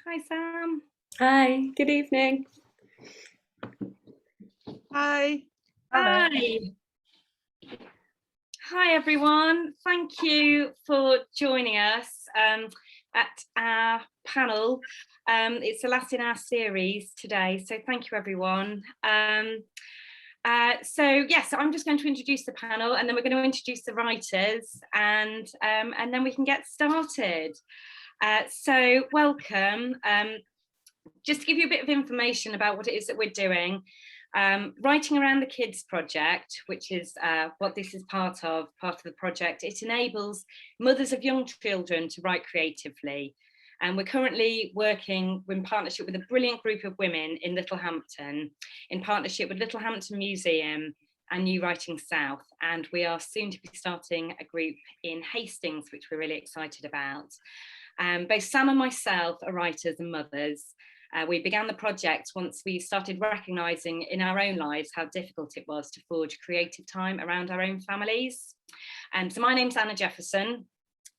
Hi, Sam. Hi, good evening. Hi. Hi. Hi, everyone. Thank you for joining us at our panel. It's the last in our series today, so thank you, everyone. Yes, I'm just going to introduce the panel, and then we're going to introduce the writers, and then we can get started. So welcome. Just to give you a bit of information about what it is that we're doing. Writing Around the Kids project, which is what this is part of the project, it enables mothers of young children to write creatively. And we're currently working in partnership with a brilliant group of women in Littlehampton, in partnership with Littlehampton Museum and New Writing South. And we are soon to be starting a group in Hastings, which we're really excited about. Both Sam and myself are writers and mothers. We began the project once we started recognising in our own lives how difficult it was to forge creative time around our own families. So my name's Jefferson.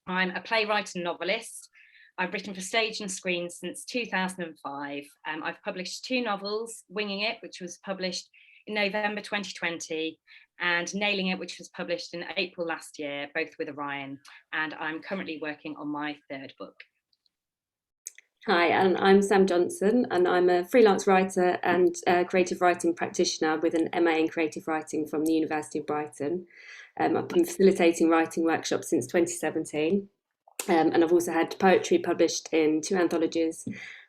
I'm a playwright and novelist. I've written for stage and screen since 2005. I've published 2 novels, Winging It, which was published in November 2020, and Nailing It, which was published in April last year, both with Orion. And I'm currently working on my 3rd book. Hi, and I'm Sam Johnson, and I'm a freelance writer and creative writing practitioner with an MA in creative writing from the University of Brighton. I've been facilitating writing workshops since 2017, and I've also had poetry published in 2 anthologies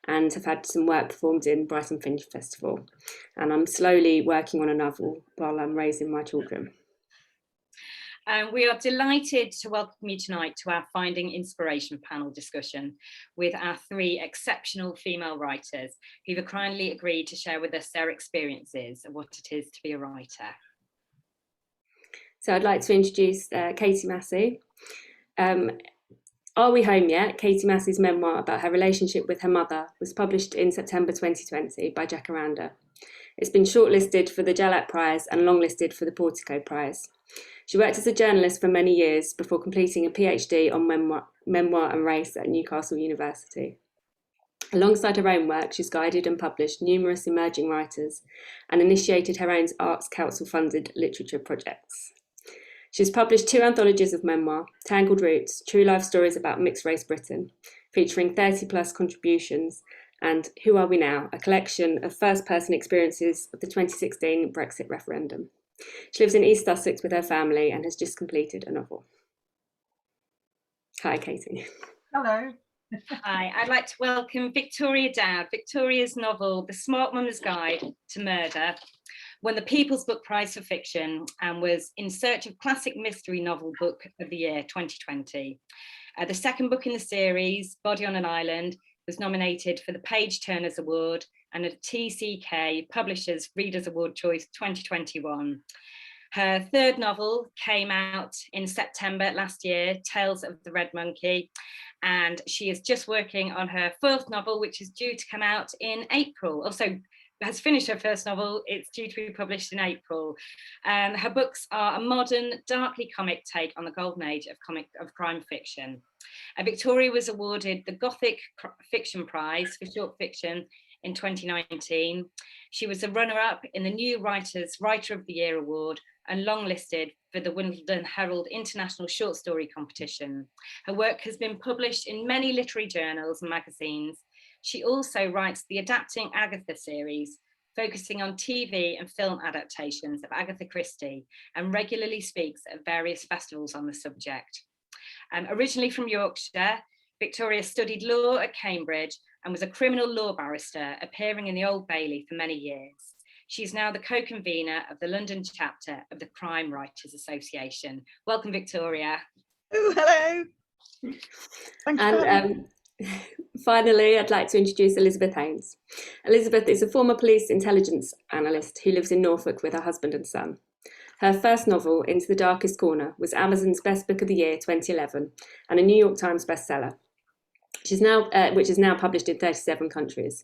and have had some work performed in Brighton Fringe Festival. And I'm slowly working on a novel while I'm raising my children. We are delighted to welcome you tonight to our Finding Inspiration panel discussion with our 3 exceptional female writers who have kindly agreed to share with us their experiences of what it is to be a writer. So I'd like to introduce Katy Massey. Are We Home Yet? Katy Massey's memoir about her relationship with her mother was published in September 2020 by Jacaranda. It's been shortlisted for the Jalap Prize and longlisted for the Portico Prize. She worked as a journalist for many years before completing a PhD on memoir and race at Newcastle University. Alongside her own work, she's guided and published numerous emerging writers and initiated her own Arts Council-funded literature projects. She's published 2 anthologies of memoir, Tangled Roots, True Life Stories about Mixed-Race Britain, featuring 30-plus contributions, and Who Are We Now?, a collection of first-person experiences of the 2016 Brexit referendum. She lives in East Sussex with her family and has just completed a novel. Hi, Katy. Hello. Hi, I'd like to welcome Victoria Dowd. Victoria's novel, The Smart Mum's Guide to Murder, won the People's Book Prize for Fiction and was in search of classic mystery novel book of the year 2020. The 2nd book in the series, Body on an Island, was nominated for the Page Turners Award and a TCK Publishers Readers Award Choice 2021. Her 3rd novel came out in September last year, Tales of the Red Monkey, and she is just working on her 4th novel, which is due to come out in April. Also, has finished her 1st novel, it's due to be published in April. Her books are a modern, darkly comic take on the golden age of crime fiction. Victoria was awarded the Gothic Fiction Prize for short fiction in 2019. She was a runner-up in the New Writers Writer of the Year Award and longlisted for the Wimbledon Herald International Short Story Competition. Her work has been published in many literary journals and magazines. She also writes the Adapting Agatha series, focusing on TV and film adaptations of Agatha Christie, and regularly speaks at various festivals on the subject. Originally from Yorkshire, Victoria studied law at Cambridge and was a criminal law barrister, appearing in the Old Bailey for many years. She's now the co-convener of the London chapter of the Crime Writers Association. Welcome, Victoria. Oh, hello. Thanks for having me. Finally, I'd like to introduce Elizabeth Haynes. Elizabeth is a former police intelligence analyst who lives in Norfolk with her husband and son. Her 1st novel, Into the Darkest Corner, was Amazon's Best Book of the Year 2011 and a New York Times bestseller, which is now published in 37 countries.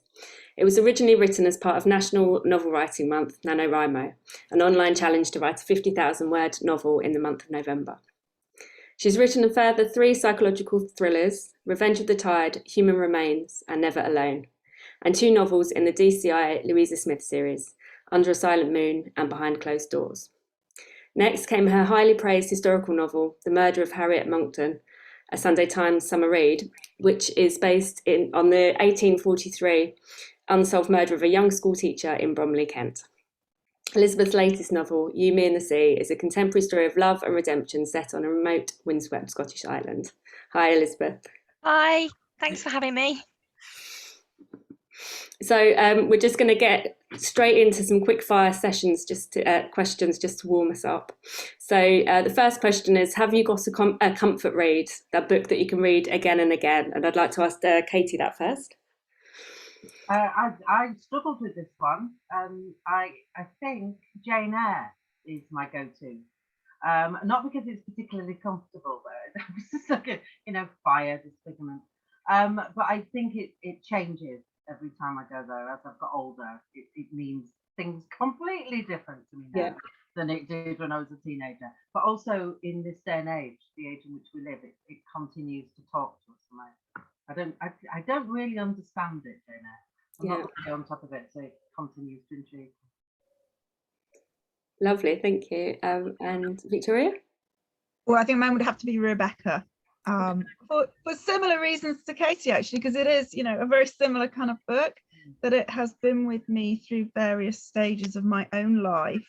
It was originally written as part of National Novel Writing Month, Nanowrimo, an online challenge to write a 50,000-word novel in the month of November. She's written a further 3 psychological thrillers, Revenge of the Tide, Human Remains, and Never Alone, and 2 novels in the DCI Louisa Smith series, Under a Silent Moon and Behind Closed Doors. Next came her highly praised historical novel, The Murder of Harriet Monckton, a Sunday Times summer read, which is based on the 1843 unsolved murder of a young schoolteacher in Bromley, Kent. Elizabeth's latest novel, You, Me and the Sea, is a contemporary story of love and redemption set on a remote, windswept Scottish island. Hi, Elizabeth. Hi, thanks for having me. So we're just going to get straight into some quick fire sessions, questions just to warm us up. So the first question is, have you got a comfort read, that book that you can read again and again? And I'd like to ask Katy that first. I struggled with this one. I think Jane Eyre is my go-to. Not because it's particularly comfortable, though. It's just like a, fire disfigurement. But I think it changes every time I go there. As I've got older, it means things completely different to me now than it did when I was a teenager. But also in this day and age, the age in which we live, it continues to talk to us. And I don't really understand it, Jane Eyre. I'm not really on top of it, so it continues to intrigue. Lovely, thank you. And Victoria? Well, I think mine would have to be Rebecca, for similar reasons to Katy, actually, because it is, a very similar kind of book, that it has been with me through various stages of my own life.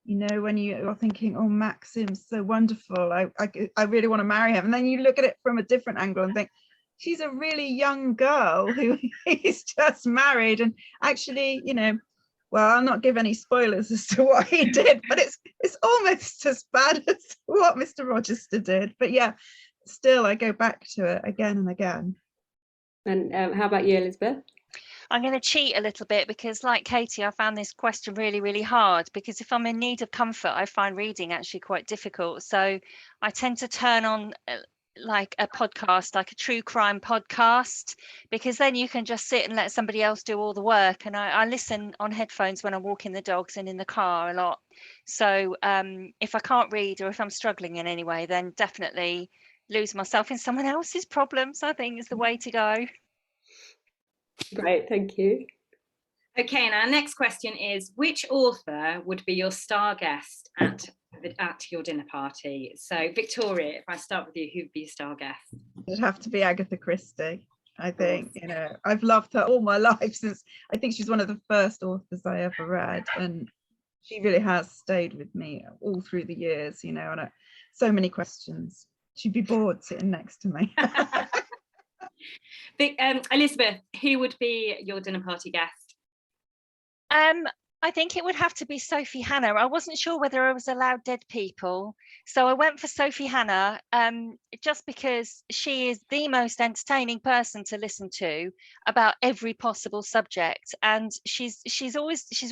When you are thinking, oh, Maxim's so wonderful, I really want to marry him, and then you look at it from a different angle and think, she's a really young girl who he's just married, and actually, well, I'll not give any spoilers as to what he did, but it's almost as bad as what Mr. Rochester did. But yeah, still I go back to it again and again. And how about you, Elizabeth? I'm going to cheat a little bit because, like Katy, I found this question really, really hard, because if I'm in need of comfort, I find reading actually quite difficult. So I tend to turn on like a podcast, like a true crime podcast, because then you can just sit and let somebody else do all the work. And I listen on headphones when I'm walking the dogs and in the car a lot. So if I can't read, or if I'm struggling in any way, then definitely lose myself in someone else's problems, I think, is the way to go. Great, thank you. Okay, and our next question is, which author would be your star guest at your dinner party? So Victoria, if I start with you, who'd be your star guest? It'd have to be Agatha Christie. I think, I've loved her all my life, since I think she's one of the first authors I ever read, and she really has stayed with me all through the years, and so many questions. She'd be bored sitting next to me. Elizabeth, who would be your dinner party guest? I think it would have to be Sophie Hannah. I wasn't sure whether I was allowed dead people, so I went for Sophie Hannah, just because she is the most entertaining person to listen to about every possible subject, and she's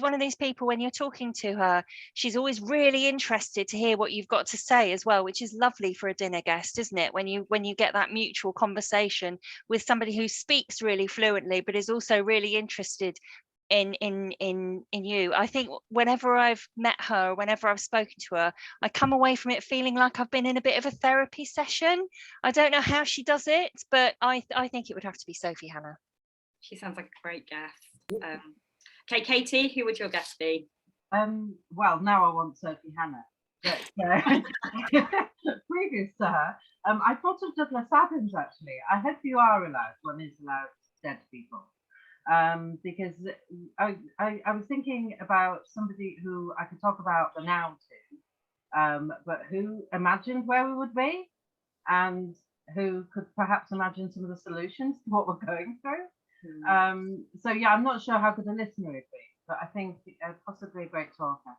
one of these people, when you're talking to her, she's always really interested to hear what you've got to say as well, which is lovely for a dinner guest, isn't it? When you get that mutual conversation with somebody who speaks really fluently but is also really interested in you. I think whenever I've met her, whenever I've spoken to her, I come away from it feeling like I've been in a bit of a therapy session. I don't know how she does it, but I think it would have to be Sophie Hannah. She sounds like a great guest. Okay, Katy, who would your guest be? Well, now I want Sophie Hannah, but previous to her, I thought of Douglas Adams, actually. I hope you are allowed, one is allowed dead people. Because I was thinking about somebody who I could talk about the now to, but who imagined where we would be, and who could perhaps imagine some of the solutions to what we're going through. So yeah, I'm not sure how good a listener it'd be, but I think possibly a great talker.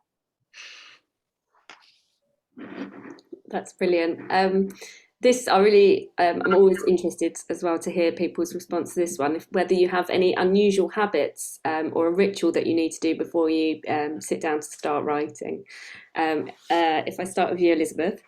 That's brilliant. I'm always interested as well to hear people's response to this one, whether you have any unusual habits or a ritual that you need to do before you sit down to start writing. If I start with you, Elizabeth.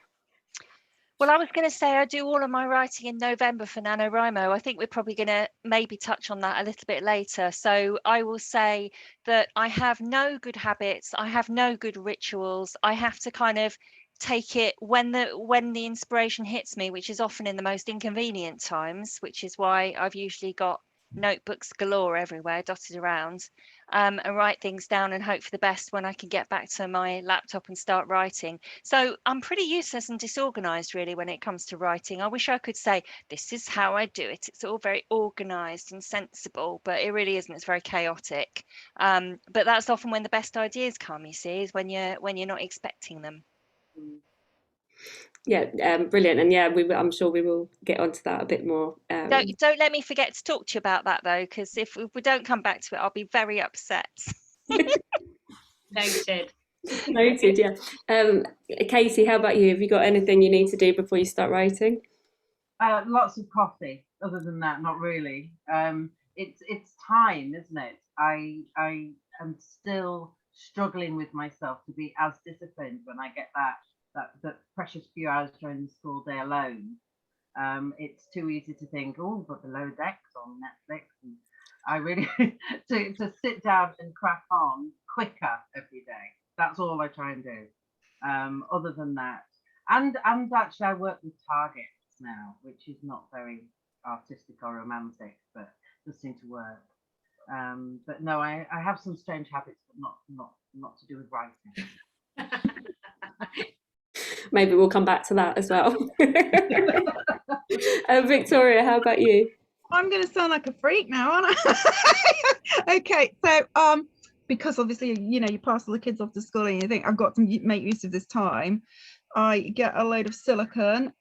Well, I was going to say I do all of my writing in November for Nanowrimo. I think we're probably going to maybe touch on that a little bit later. So I will say that I have no good habits. I have no good rituals. I have to kind of take it when the inspiration hits me, which is often in the most inconvenient times, which is why I've usually got notebooks galore everywhere dotted around, and write things down and hope for the best when I can get back to my laptop and start writing. So I'm pretty useless and disorganized really when it comes to writing. I wish I could say this is how I do it. It's all very organized and sensible, but it really isn't. It's very chaotic. But that's often when the best ideas come, you see, is when you're not expecting them. Yeah, brilliant. And yeah, I'm sure we will get onto that a bit more. Don't let me forget to talk to you about that though, because if we don't come back to it, I'll be very upset. Noted. Noted, yeah. Katy, how about you? Have you got anything you need to do before you start writing? Lots of coffee. Other than that, not really. It's time, isn't it? I am still struggling with myself to be as disciplined when I get that precious few hours during the school day alone. It's too easy to think, oh, but Below Decks on Netflix, and I really to sit down and crack on quicker every day. That's all I try and do. Other than that, and actually I work with targets now, which is not very artistic or romantic, but does seem to work. But no, I have some strange habits, but not to do with writing. Maybe we'll come back to that as well. Victoria, how about you? I'm going to sound like a freak now, aren't I? Okay, so because obviously, you know, you pass all the kids off to school and you think I've got to make use of this time, I get a load of silicone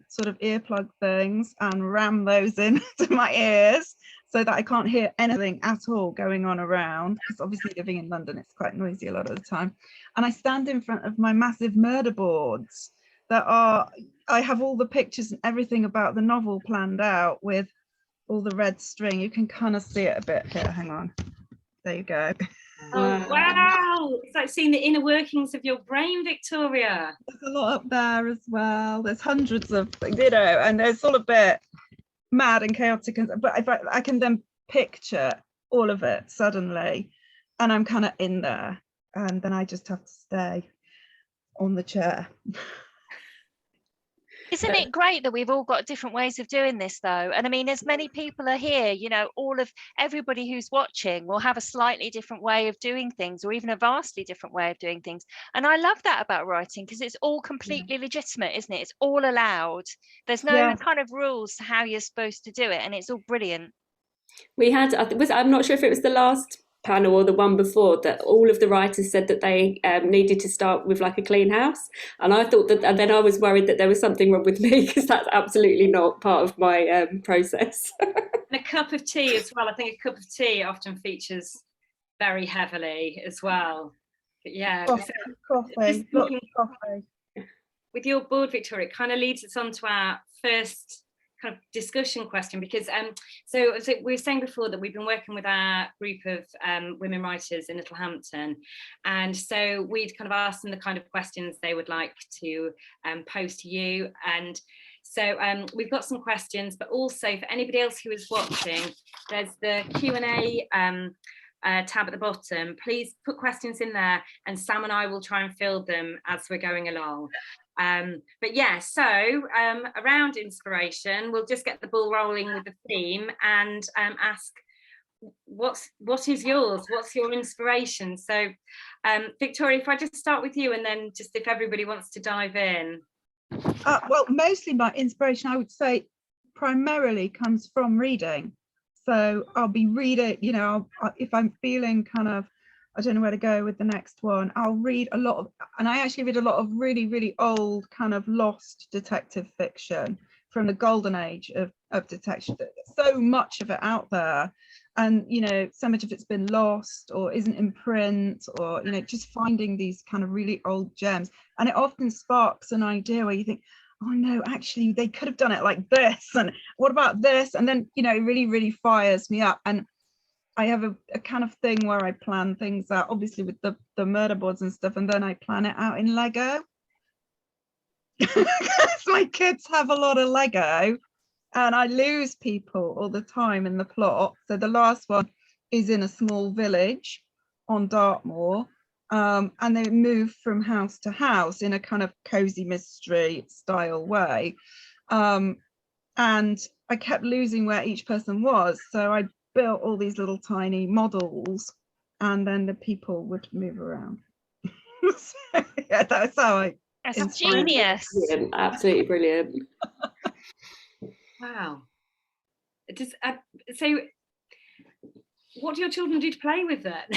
sort of earplug things and ram those into my ears so that I can't hear anything at all going on around, because obviously living in London it's quite noisy a lot of the time. And I stand in front of my massive murder boards that are, I have all the pictures and everything about the novel planned out with all the red string. You can kind of see it a bit here, hang on, there you go. Oh wow, it's like seeing the inner workings of your brain, Victoria. There's a lot up there as well. There's hundreds of, you know, and it's all a bit mad and chaotic, but if I can then picture all of it suddenly, and I'm kind of in there, and then I just have to stay on the chair. Isn't it great that we've all got different ways of doing this though? And I mean, as many people are here, you know, everybody who's watching will have a slightly different way of doing things, or even a vastly different way of doing things. And I love that about writing, because it's all completely legitimate, isn't it? It's all allowed. There's no kind of rules to how you're supposed to do it, and it's all brilliant. We had, I'm not sure if it was the last panel or the one before, that all of the writers said that they needed to start with like a clean house, and I thought that, and then I was worried that there was something wrong with me, because that's absolutely not part of my process. And a cup of tea as well. I think a cup of tea often features very heavily as well. But yeah, coffee. With your board, Victoria, it kind of leads us on to our first kind of discussion question, because so we were saying before that we've been working with our group of women writers in Littlehampton, and so we'd kind of asked them the kind of questions they would like to pose to you. And so we've got some questions, but also for anybody else who is watching, there's the Q&A tab at the bottom. Please put questions in there, and Sam and I will try and fill them as we're going along. But yeah, so around inspiration, we'll just get the ball rolling with the theme and ask what is yours, what's your inspiration? So Victoria, if I just start with you, and then just if everybody wants to dive in. Well, mostly my inspiration, I would say, primarily comes from reading. So I'll be reading, you know, if I'm feeling kind of, I don't know where to go with the next one, I'll read a lot of, and I actually read a lot of really, really old kind of lost detective fiction from the golden age of detection. There's so much of it out there, and, you know, so much of it's been lost or isn't in print, or, you know, just finding these kind of really old gems. And it often sparks an idea where you think, oh no, actually they could have done it like this, and what about this? And then, you know, it really, really fires me up. And I have a kind of thing where I plan things out, obviously with the murder boards and stuff, and then I plan it out in Lego. My kids have a lot of Lego, and I lose people all the time in the plot. So the last one is in a small village on Dartmoor, and they moved from house to house in a kind of cozy mystery style way. And I kept losing where each person was. So I built all these little tiny models, and then the people would move around. So, yeah, that's how I That's inspired. genius. Brilliant, absolutely brilliant. Wow. So what do your children do to play with that?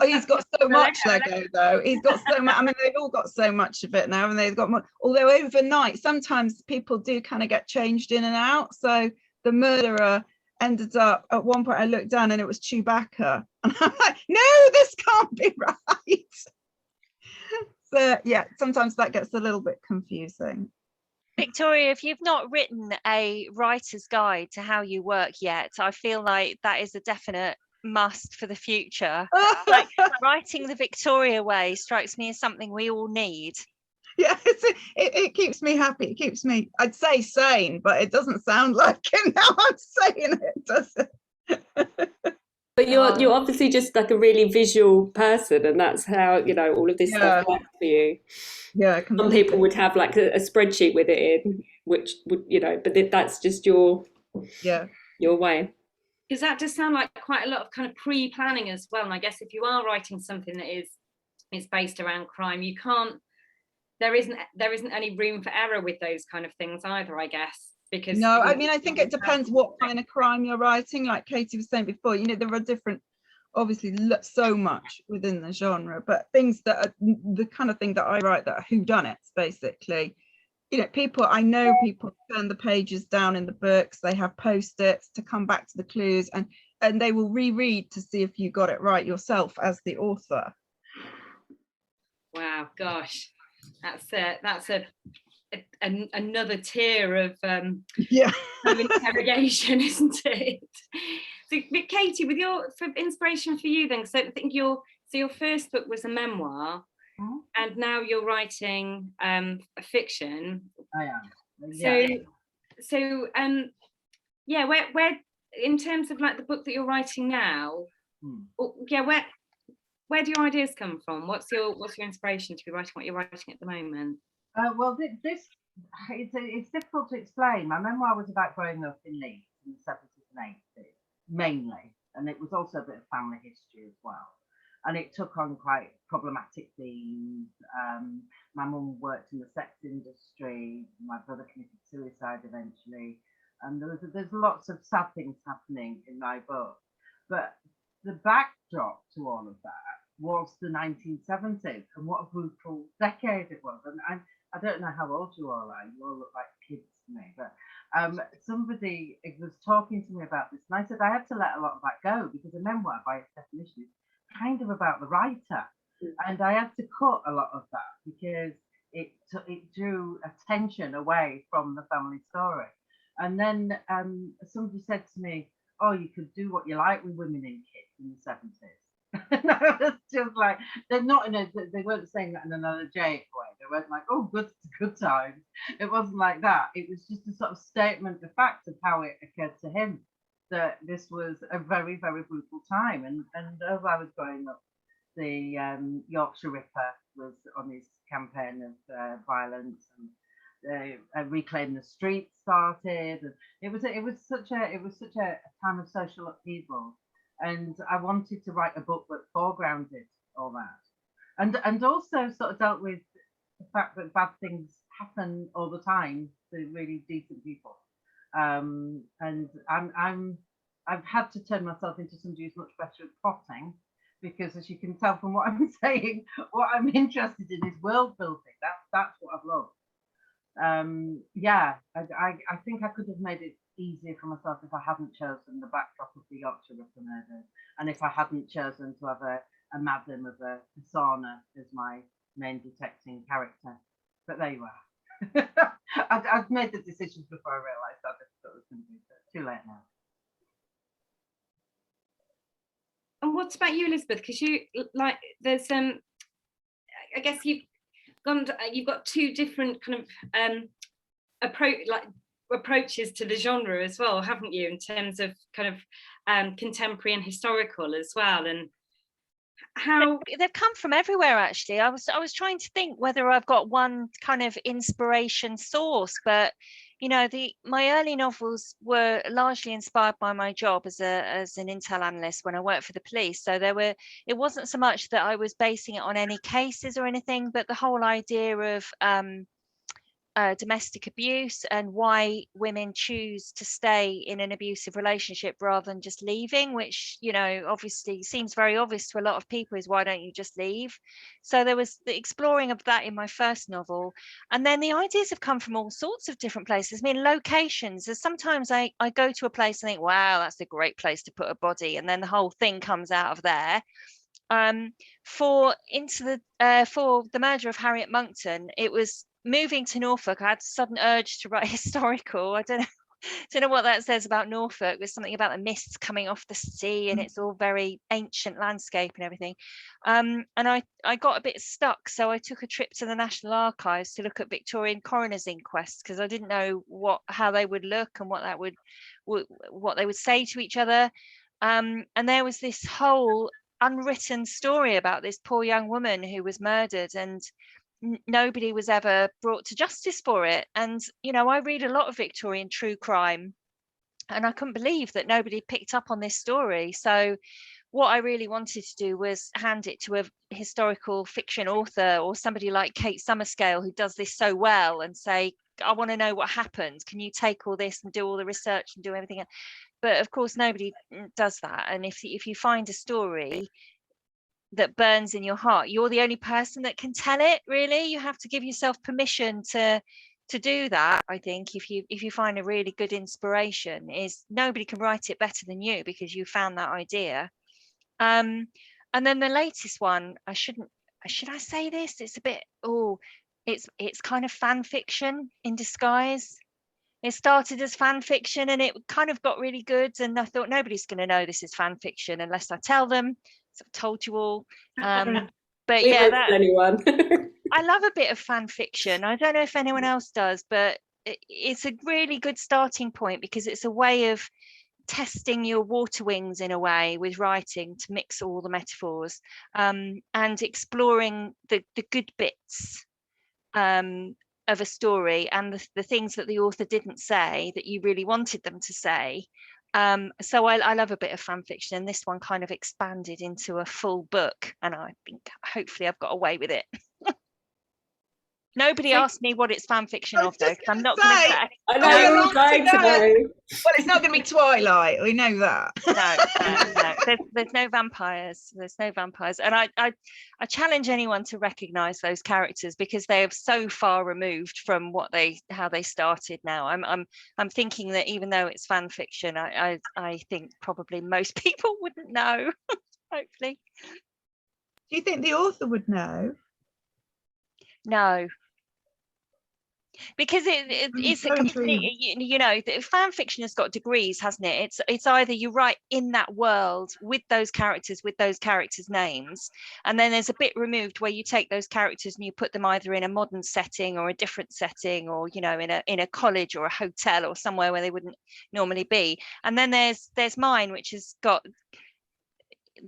Oh, he's got so much Lego though. He's got so much. I mean, they've all got so much of it now, and they've got more. Although overnight, sometimes people do kind of get changed in and out. So the murderer ended up at one point. I looked down and it was Chewbacca, and I'm like, no, this can't be right. So yeah, sometimes that gets a little bit confusing. Victoria, if you've not written a writer's guide to how you work yet, I feel like that is a definite must for the future. Like, writing the Victoria way strikes me as something we all need. Yeah, it keeps me happy. It keeps me, I'd say sane, but it doesn't sound like it now I'm saying it, does it? But you're obviously just like a really visual person, and that's how, you know, all of this stuff works for you. Yeah, Some completely. people would have like a spreadsheet with it in, which would, you know, but that's just your way. Because that does sound like quite a lot of kind of pre-planning as well. And I guess if you are writing something that is based around crime, you can't, there isn't any room for error with those kind of things either, I guess. Because no, I mean, I think it depends what kind of crime you're writing. Like Katy was saying before, you know, there are different, obviously so much within the genre, but things that are the kind of thing that I write that are whodunits, basically. You know, I know people turn the pages down in the books, they have post-its to come back to the clues, and they will reread to see if you got it right yourself as the author. Wow, gosh, that's another tier of interrogation, isn't it? So, Katy, for inspiration for you then, so I think your first book was a memoir, and now you're writing a fiction. I am. Yeah. So where in terms of like the book that you're writing now, where do your ideas come from? What's your inspiration to be writing what you're writing at the moment? Well, it's difficult to explain. My memoir was about growing up in Leeds in the 70s and 80s, mainly, and it was also a bit of family history as well. And it took on quite problematic themes. My mum worked in the sex industry. My brother committed suicide eventually, and there's lots of sad things happening in my book. But the backdrop to all of that was the 1970s, and what a brutal decade it was. And I don't know how old you all are. You all look like kids to me. But somebody was talking to me about this, and I said I had to let a lot of that go, because a memoir, by its definition, is kind of about the writer, and I had to cut a lot of that because it drew attention away from the family story. And then somebody said to me, "Oh, you could do what you like with women and kids in the 70s." And I was just like, they weren't saying that in an elegiac way. They weren't like, "Oh, good times." It wasn't like that. It was just a sort of statement of fact of how it occurred to him that this was a very, very brutal time. And as I was growing up, the Yorkshire Ripper was on his campaign of violence, and Reclaim the Streets started, and it was such a time of social upheaval. And I wanted to write a book that foregrounded all that, and also sort of dealt with the fact that bad things happen all the time to really decent people. And I've had to turn myself into somebody who's much better at plotting, because as you can tell from what I'm saying, what I'm interested in is world building. That's what I've loved. I think I could have made it easier for myself if I hadn't chosen the backdrop of the Yorkshire Ripper murders, and if I hadn't chosen to have a madam of a sauna as my main detecting character. But there you are. I'd made the decisions before I realised how difficult it was going to be, but too late now. And what about you, Elizabeth? Because you there's I guess you've got two different kind of approaches to the genre as well, haven't you, in terms of kind of contemporary and historical as well. And How They've come from everywhere, actually. I was trying to think whether I've got one kind of inspiration source, but my early novels were largely inspired by my job as an intel analyst when I worked for the police. So it wasn't so much that I was basing it on any cases or anything, but the whole idea of domestic abuse and why women choose to stay in an abusive relationship rather than just leaving, which obviously seems very obvious to a lot of people, is why don't you just leave? So there was the exploring of that in my first novel, and then the ideas have come from all sorts of different places. I mean, locations, as sometimes I go to a place and think, wow, that's a great place to put a body, and then the whole thing comes out of there. For the murder of Harriet Monckton, it was moving to Norfolk. I had a sudden urge to write historical. I don't know what that says about Norfolk. There's something about the mists coming off the sea, and it's all very ancient landscape and everything. And I got a bit stuck, so I took a trip to the National Archives to look at Victorian coroners' inquests, because I didn't know how they would look and what they would say to each other. And there was this whole unwritten story about this poor young woman who was murdered, and nobody was ever brought to justice for it. And I read a lot of Victorian true crime, and I couldn't believe that nobody picked up on this story. So what I really wanted to do was hand it to a historical fiction author, or somebody like Kate Summerscale, who does this so well, and say, I want to know what happened. Can you take all this and do all the research and do everything? But of course nobody does that. And if you find a story that burns in your heart, you're the only person that can tell it, really. You have to give yourself permission to do that. I think if you find a really good inspiration, is nobody can write it better than you, because you found that idea. And then the latest one, should I say this? It's a bit, it's kind of fan fiction in disguise. It started as fan fiction and it kind of got really good, and I thought nobody's going to know this is fan fiction unless I tell them. So I've told you all. But yeah, anyone. I love a bit of fan fiction. I don't know if anyone else does, but it's a really good starting point, because it's a way of testing your water wings in a way with writing, to mix all the metaphors, and exploring the good bits of a story, and the things that the author didn't say that you really wanted them to say. So I love a bit of fan fiction, and this one kind of expanded into a full book, and I think hopefully I've got away with it. Nobody asked me what it's fan fiction of, though, because I'm not going to say. I know you're all dying to know. Well, it's not going to be Twilight. We know that. No. There's no vampires. There's no vampires, and I challenge anyone to recognise those characters, because they are so far removed from how they started. Now, I'm thinking that even though it's fan fiction, I think probably most people wouldn't know. Hopefully. Do you think the author would know? No. Because it's a complete, fan fiction has got degrees, hasn't it? It's either you write in that world with those characters names, and then there's a bit removed where you take those characters and you put them either in a modern setting or a different setting, or in a college or a hotel or somewhere where they wouldn't normally be. And then there's mine, which has got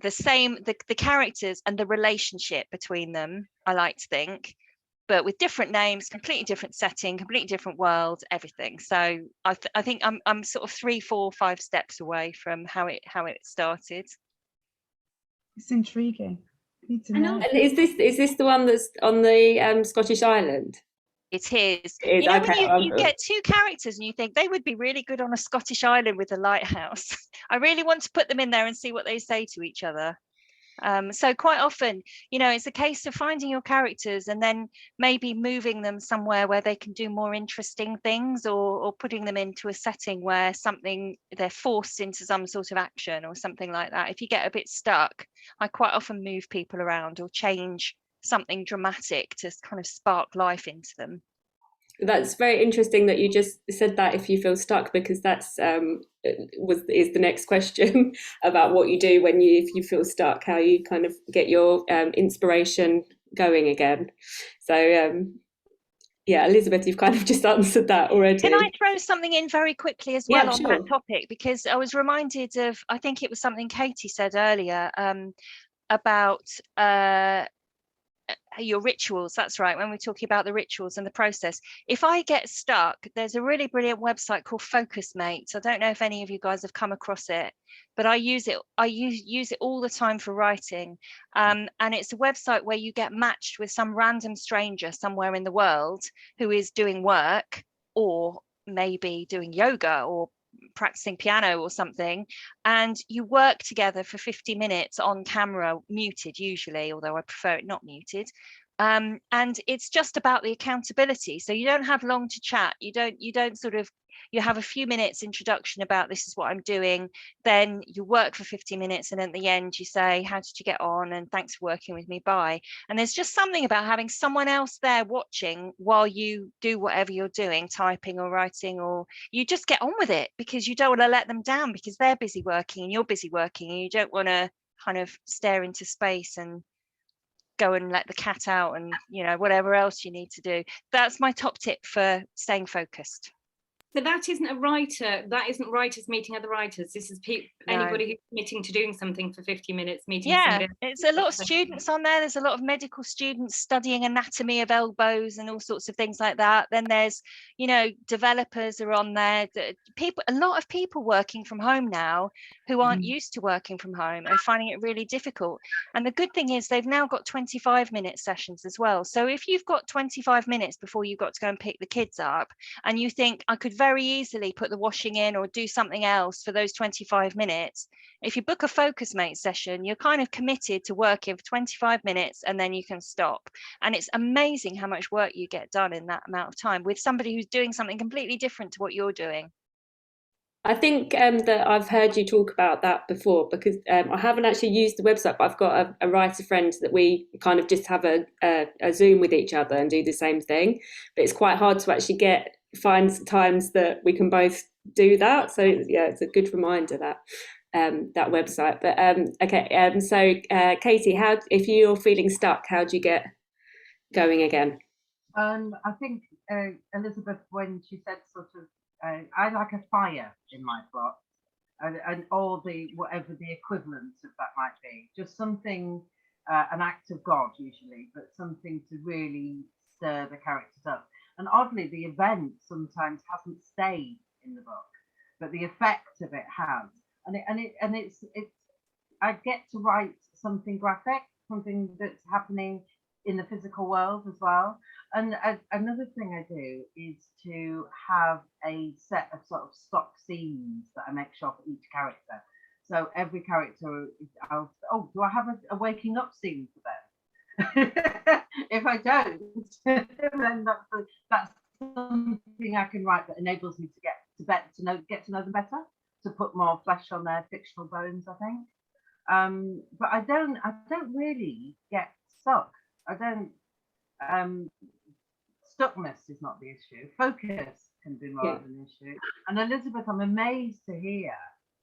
the same the characters and the relationship between them, I like to think, but with different names, completely different setting, completely different world, everything. So I think I'm sort of 3, 4, 5 steps away from how it started. It's intriguing. Need to know. And is this the one that's on the Scottish island? It is. It is. Okay. When you get 2 characters and you think they would be really good on a Scottish island with a lighthouse. I really want to put them in there and see what they say to each other. So quite often, it's a case of finding your characters and then maybe moving them somewhere where they can do more interesting things, or putting them into a setting where they're forced into some sort of action or something like that. If you get a bit stuck, I quite often move people around or change something dramatic to kind of spark life into them. That's very interesting that you just said that, if you feel stuck, because that's is the next question about what you do if you feel stuck, how you kind of get your inspiration going again. So yeah, Elizabeth, you've kind of just answered that already. Can I throw something in very quickly as well on sure. that topic? Because I was reminded of, I think it was something Katy said earlier. about your rituals. That's right, when we're talking about the rituals and the process. If I get stuck, there's a really brilliant website called Focusmate. I don't know if any of you guys have come across it, but I use it all the time for writing, and it's a website where you get matched with some random stranger somewhere in the world who is doing work, or maybe doing yoga, or practicing piano or something, and you work together for 50 minutes on camera, muted usually, although I prefer it not muted. And it's just about the accountability. So you don't have long to chat. You don't sort of, you have a few minutes introduction about this is what I'm doing. Then you work for 50 minutes. And at the end you say, how did you get on? And thanks for working with me, bye. And there's just something about having someone else there watching while you do whatever you're doing, typing or writing, or you just get on with it because you don't want to let them down because they're busy working and you're busy working, and you don't want to kind of stare into space and go and let the cat out and, you know, whatever else you need to do. That's my top tip for staying focused. So that isn't a writer, that isn't writers meeting other writers. This is anybody who's committing to doing something for 50 minutes, meeting somebody else. It's a lot of students on there. There's a lot of medical students studying anatomy of elbows and all sorts of things like that. Then there's, you know, developers are on there. People, a lot of people working from home now who aren't used to working from home and finding it really difficult. And the good thing is they've now got 25-minute sessions as well. So if you've got 25 minutes before you've got to go and pick the kids up, and you think I could very easily put the washing in or do something else for those 25 minutes, if you book a Focusmate session, you're kind of committed to working for 25 minutes and then you can stop. And it's amazing how much work you get done in that amount of time with somebody who's doing something completely different to what you're doing. I think that I've heard you talk about that before, because I haven't actually used the website, but I've got a writer friend that we kind of just have a Zoom with each other and do the same thing. But it's quite hard to actually find times that we can both do that. So yeah, it's a good reminder that website. But okay, so Katy, if you're feeling stuck, how do you get going again? I think Elizabeth, when she said sort of, I like a fire in my plot, and all whatever the equivalent of that might be, just something, an act of God usually, but something to really stir the characters up. And oddly, the event sometimes hasn't stayed in the book, but the effect of it has. And it's I get to write something graphic, something that's happening in the physical world as well. And another thing I do is to have a set of sort of stock scenes that I make sure for each character. So every character, do I have a waking up scene for them? If I don't, then that's something I can write that enables me to get to know them better, to put more flesh on their fictional bones, I think. But I don't really get stuck. I don't. Stuckness is not the issue. Focus can be more of an issue. And Elizabeth, I'm amazed to hear,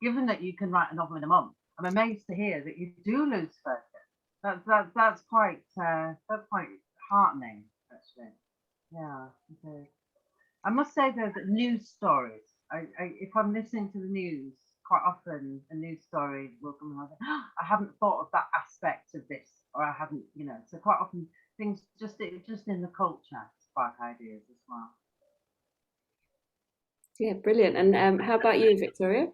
given that you can write a novel in a month, I'm amazed to hear that you do lose focus. That's quite heartening, actually. Yeah. Okay. I must say though that news stories, if I'm listening to the news, quite often a news story will come and I haven't thought of that aspect of this, or I haven't, you know. So quite often things just in the culture spark ideas as well. Yeah, brilliant. And how about you, Victoria?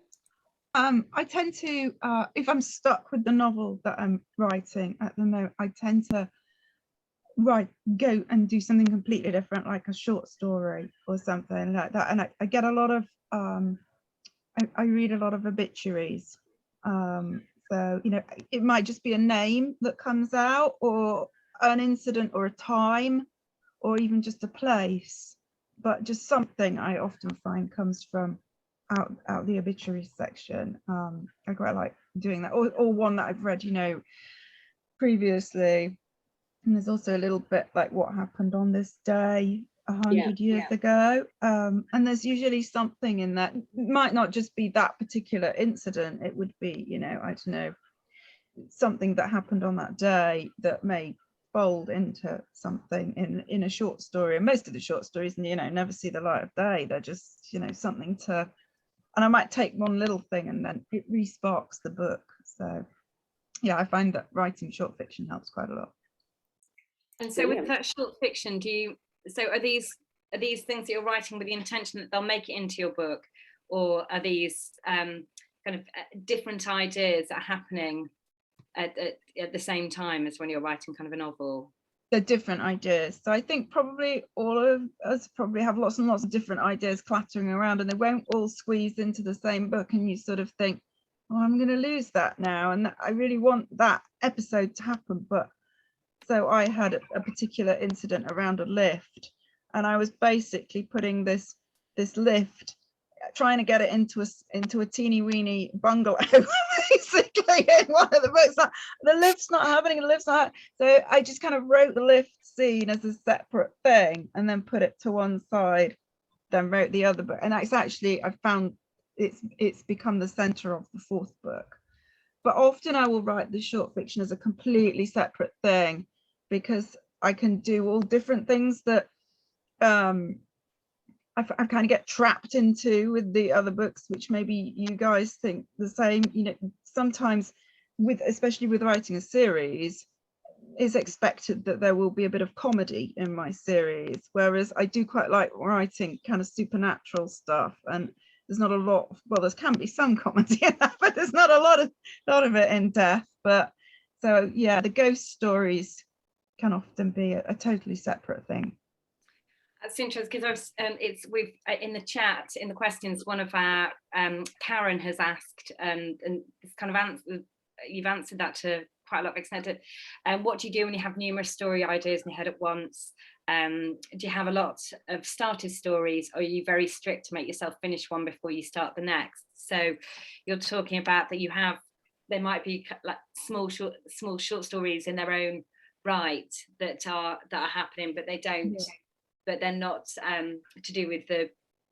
I tend to, if I'm stuck with the novel that I'm writing at the moment, I tend to go and do something completely different, like a short story or something like that. And I get a lot of, I read a lot of obituaries. So, you know, it might just be a name that comes out, or an incident, or a time, or even just a place, but just something I often find comes from out the obituary section. I quite like doing that, or one that I've read, you know, previously. And there's also a little bit like what happened on this day 100 years ago. And there's usually something in that. It might not just be that particular incident. It would be, you know, I don't know, something that happened on that day that may fold into something in a short story. And most of the short stories, you know, never see the light of day. They're just, you know, something to, and I might take one little thing and then it re-sparks the book. So yeah, I find that writing short fiction helps quite a lot. And so with that short fiction, are these things that you're writing with the intention that they'll make it into your book, or are these kind of different ideas that are happening at the same time as when you're writing kind of a novel? They're different ideas. So I think probably all of us probably have lots and lots of different ideas clattering around, and they won't all squeeze into the same book, and you sort of think, oh, I'm going to lose that now, and I really want that episode to happen. But so I had a particular incident around a lift, and I was basically putting this lift, trying to get it into a teeny weeny bungalow basically in one of the books. The lift's not happening, so I just kind of wrote the lift scene as a separate thing and then put it to one side, then wrote the other book, and that's actually, I found it's become the center of the fourth book. But often I will write the short fiction as a completely separate thing, because I can do all different things that I kind of get trapped into with the other books, which maybe you guys think the same. You know, sometimes especially with writing a series, is expected that there will be a bit of comedy in my series, whereas I do quite like writing kind of supernatural stuff, and there's not a lot, well, there can be some comedy in that, but there's not a lot of it in death. But so yeah, the ghost stories can often be a totally separate thing. That's interesting, because we've in the chat, in the questions, one of our Karen has asked, and it's kind of you've answered that to quite a lot of extent. What do you do when you have numerous story ideas in your head at once? Do you have a lot of started stories, or are you very strict to make yourself finish one before you start the next? So you're talking about that there might be like small short stories in their own right that are happening, but they don't. Yeah. But they're not to do with the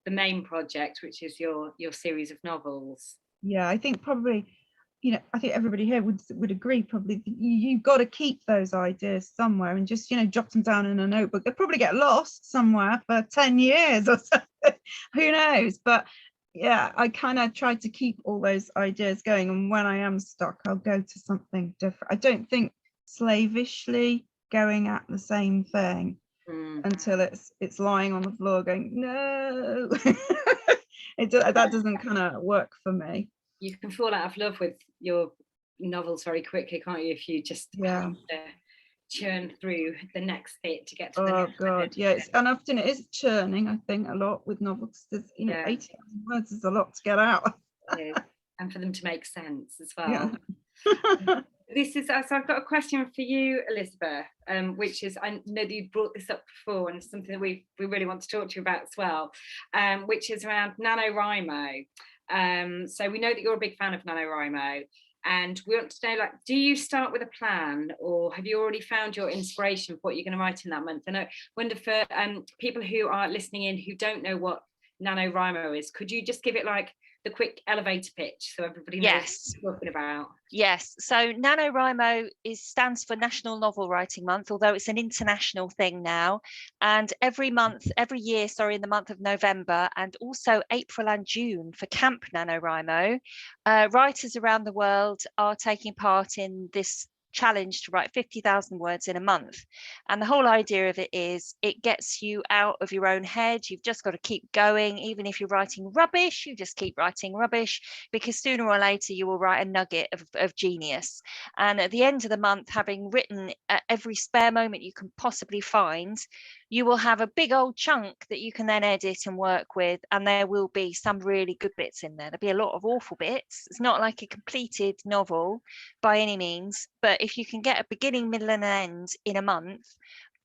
main project, which is your series of novels. Yeah, I think probably, you know, I think everybody here would agree probably you've got to keep those ideas somewhere and just, you know, jot them down in a notebook. They'll probably get lost somewhere for 10 years or something, who knows? But yeah, I kind of try to keep all those ideas going, and when I am stuck, I'll go to something different. I don't think slavishly going at the same thing until it's lying on the floor going, no. That doesn't kind of work for me. You can fall out of love with your novels very quickly, can't you, if you just have to churn through the next bit to get to the next God, yes. And often it is churning, I think, a lot with novels. There's, you know, 80,000 words is a lot to get out. And for them to make sense as well. Yeah. So I've got a question for you, Elizabeth, which is, I know that you brought this up before, and it's something that we really want to talk to you about as well, which is around NaNoWriMo. So we know that you're a big fan of NaNoWriMo, and we want to know, like, do you start with a plan, or have you already found your inspiration for what you're going to write in that month? And I wonder, for people who are listening in who don't know what NaNoWriMo is, could you just give it like the quick elevator pitch so everybody knows what you're talking about? Yes, so NaNoWriMo stands for National Novel Writing Month, although it's an international thing now. And every year, in the month of November, and also April and June for Camp NaNoWriMo, writers around the world are taking part in this challenge to write 50,000 words in a month. And the whole idea of it is it gets you out of your own head. You've just got to keep going. Even if you're writing rubbish, you just keep writing rubbish, because sooner or later you will write a nugget of genius. And at the end of the month, having written at every spare moment you can possibly find, you will have a big old chunk that you can then edit and work with, and there will be some really good bits in there. There'll be a lot of awful bits. It's not like a completed novel by any means, but if you can get a beginning, middle and an end in a month,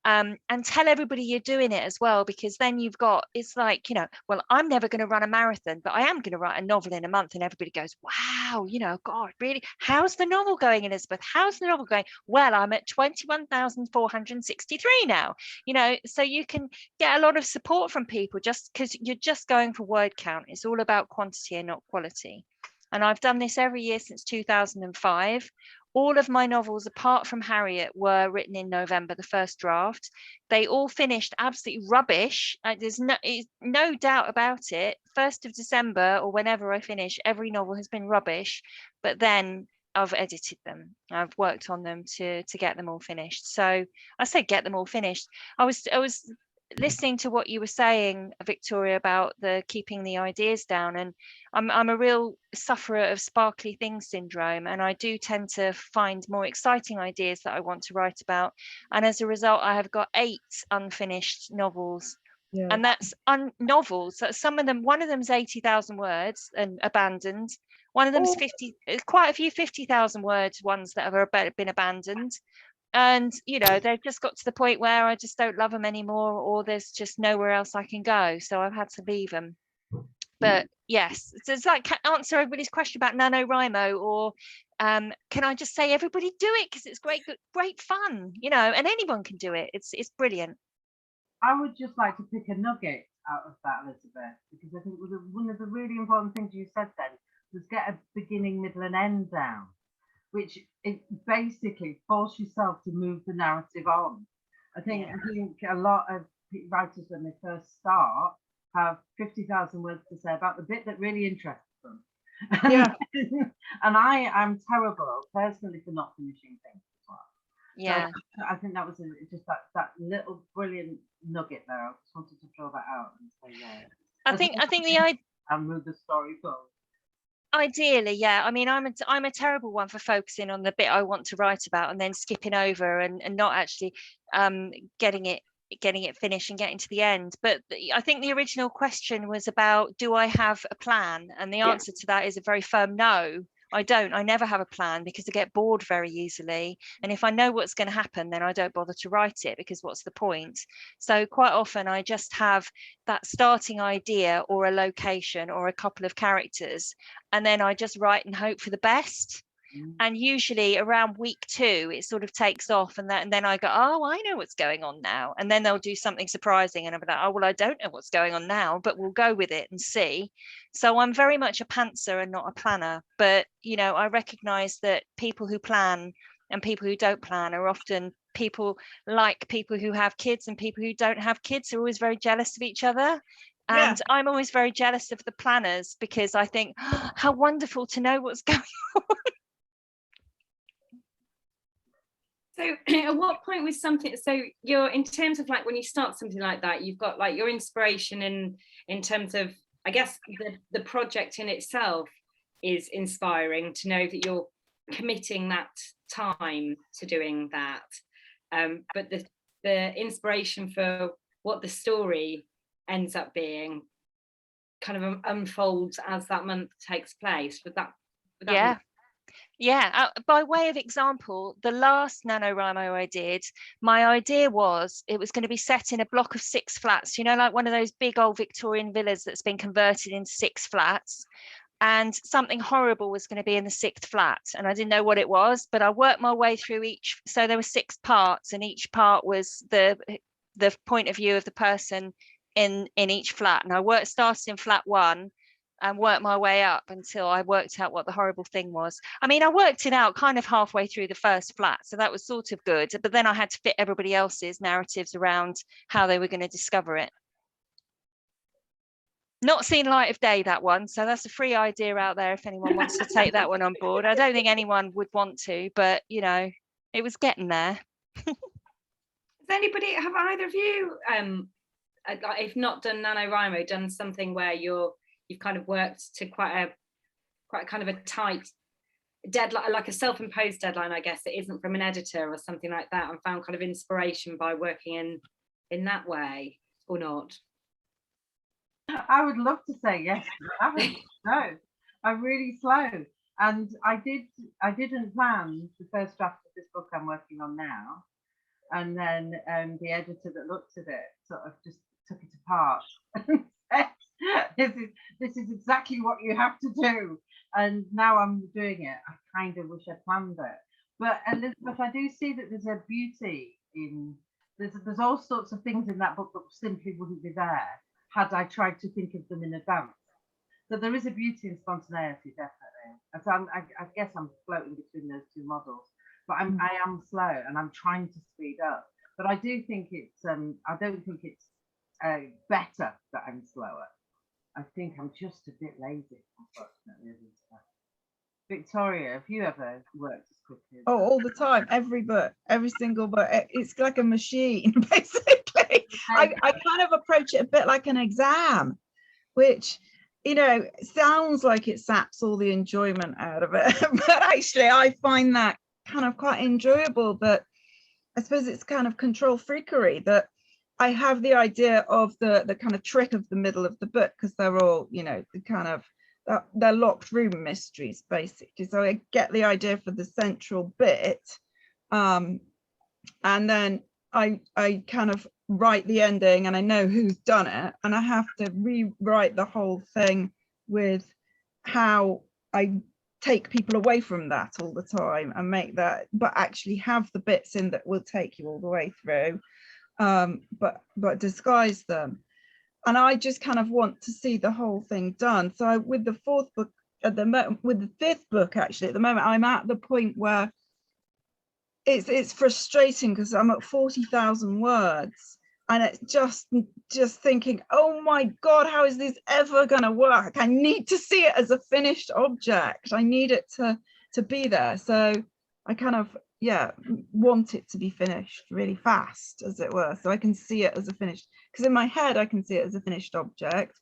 and tell everybody you're doing it as well, because then you've got, it's like, you know, well, I'm never going to run a marathon, but I am going to write a novel in a month, and everybody goes, wow, you know, God, really? How's the novel going, Elizabeth? How's the novel going? Well, I'm at 21,463 now, you know, so you can get a lot of support from people just because you're just going for word count. It's all about quantity and not quality. And I've done this every year since 2005. All of my novels, apart from Harriet, were written in November, the first draft. They all finished absolutely rubbish. There's no doubt about it. 1st of December, or whenever I finish, every novel has been rubbish. But then I've edited them. I've worked on them to get them all finished. So I say get them all finished. I was listening to what you were saying, Victoria, about the keeping the ideas down, and I'm a real sufferer of sparkly things syndrome, and I do tend to find more exciting ideas that I want to write about, and as a result I have got 8 unfinished novels. Yeah. And that's novels. So some of them, one of them's 80,000 words and abandoned. One of them's 50, quite a few 50,000 words ones that have been abandoned. And, you know, they've just got to the point where I just don't love them anymore, or there's just nowhere else I can go. So I've had to leave them. But yes, so it's like, answer everybody's question about NaNoWriMo, or can I just say everybody do it because it's great fun, you know, and anyone can do it. It's brilliant. I would just like to pick a nugget out of that, Elizabeth, because I think one of the really important things you said then was get a beginning, middle and end down, which it basically force yourself to move the narrative on. I think a lot of writers when they first start have 50,000 words to say about the bit that really interests them. Yeah. And I'm terrible personally for not finishing things as well. Yeah. So I think that was just that little brilliant nugget there. I just wanted to draw that out and say, yeah. I think the idea. And move the story forward. Ideally, yeah. I mean, I'm a terrible one for focusing on the bit I want to write about and then skipping over and not actually getting it finished and getting to the end. But I think the original question was about, do I have a plan? And the answer to that is a very firm no. I don't. I never have a plan because I get bored very easily. And if I know what's going to happen, then I don't bother to write it, because what's the point? So quite often I just have that starting idea or a location or a couple of characters, and then I just write and hope for the best. And usually around week 2 it sort of takes off, and then I go, oh, I know what's going on now, and then they'll do something surprising and I'm like, oh well, I don't know what's going on now, but we'll go with it and see. So I'm very much a pantser and not a planner, but you know, I recognize that people who plan and people who don't plan are often people who have kids, and people who don't have kids are always very jealous of each other. And I'm always very jealous of the planners, because I think, oh, how wonderful to know what's going on. So at what point was something, so you're, in terms of like when you start something like that, you've got like your inspiration in terms of, I guess the project in itself is inspiring to know that you're committing that time to doing that, but the inspiration for what the story ends up being kind of unfolds as that month takes place. Would that Yeah, by way of example, the last NaNoWriMo I did, my idea was it was going to be set in a block of 6 flats, you know, like one of those big old Victorian villas that's been converted into 6 flats. And something horrible was going to be in the 6th flat. And I didn't know what it was, but I worked my way through each. So there were 6 parts, and each part was the point of view of the person in each flat. And I started in flat 1 and worked my way up until I worked out what the horrible thing was. I mean, I worked it out kind of halfway through the first flat, so that was sort of good, but then I had to fit everybody else's narratives around how they were going to discover it. Not seen light of day, that one, so that's a free idea out there if anyone wants to take that one on board. I don't think anyone would want to, but you know, it was getting there. Have either of you, if not done NaNoWriMo, done something where you've kind of worked to quite kind of a tight deadline, like a self-imposed deadline, I guess, that isn't from an editor or something like that, and found kind of inspiration by working in that way, or not? I would love to say yes, but no, I'm really slow. And I didn't plan the first draft of this book I'm working on now. And then the editor that looked at it sort of just took it apart and said, this is exactly what you have to do. And now I'm doing it. I kind of wish I planned it. But Elizabeth, I do see that there's a beauty in, there's all sorts of things in that book that simply wouldn't be there had I tried to think of them in advance. So there is a beauty in spontaneity, definitely. And so I guess I'm floating between those two models. But I am slow, and I'm trying to speed up. But I do think it's I don't think it's better that I'm slower. I think I'm just a bit lazy, unfortunately. Victoria, have you ever worked as quickly as Oh, that? all the time, every book, every single book. It's like a machine, basically. I kind of approach it a bit like an exam, which, you know, sounds like it saps all the enjoyment out of it. But actually, I find that kind of quite enjoyable. But I suppose it's kind of control freakery that I have the idea of the kind of trick of the middle of the book, because they're all, you know, the kind of, they're locked room mysteries, basically. So I get the idea for the central bit, and then I kind of write the ending, and I know who's done it, and I have to rewrite the whole thing with how I take people away from that all the time and make that, but actually have the bits in that will take you all the way through, but disguise them. And I just kind of want to see the whole thing done. So with the fourth book at the moment, with the fifth book, actually, at the moment, I'm at the point where it's frustrating because I'm at 40,000 words, and it's just thinking, oh my God, how is this ever going to work? I need to see it as a finished object. I need it to be there. So I kind of, yeah, want it to be finished really fast, as it were, so I can see it as a finished, because in my head I can see it as a finished object,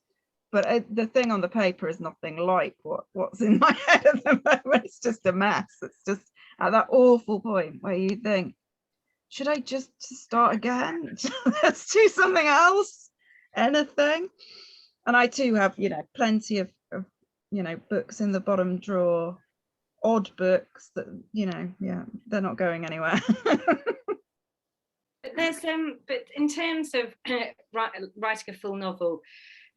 but the thing on the paper is nothing like what's in my head at the moment. It's just a mess. It's just at that awful point where you think, should I just start again? Let's do something else, anything. And I too have, you know, plenty of you know, books in the bottom drawer, odd books that, you know, yeah, they're not going anywhere. But there's but in terms of writing a full novel,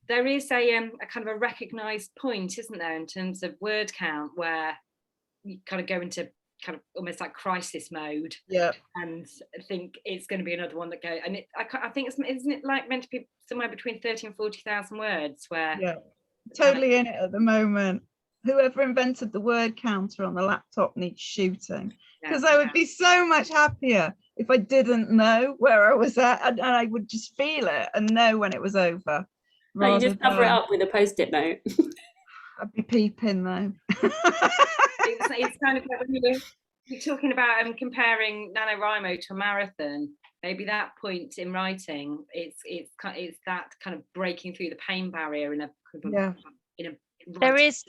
there is a kind of a recognised point, isn't there, in terms of word count, where you kind of go into kind of almost like crisis mode, Yeah, and think it's going to be another one that goes, and I think isn't it like meant to be somewhere between 30 and 40,000 words, where yeah, totally in it at the moment. Whoever invented the word counter on the laptop needs shooting, because I would be so much happier if I didn't know where I was at, and I would just feel it and know when it was over. No, you just cover it up with a post-it note. I'd be peeping though. it's kind of like when you're talking about comparing NaNoWriMo to a marathon. Maybe that point in writing, it's that kind of breaking through the pain barrier in a there is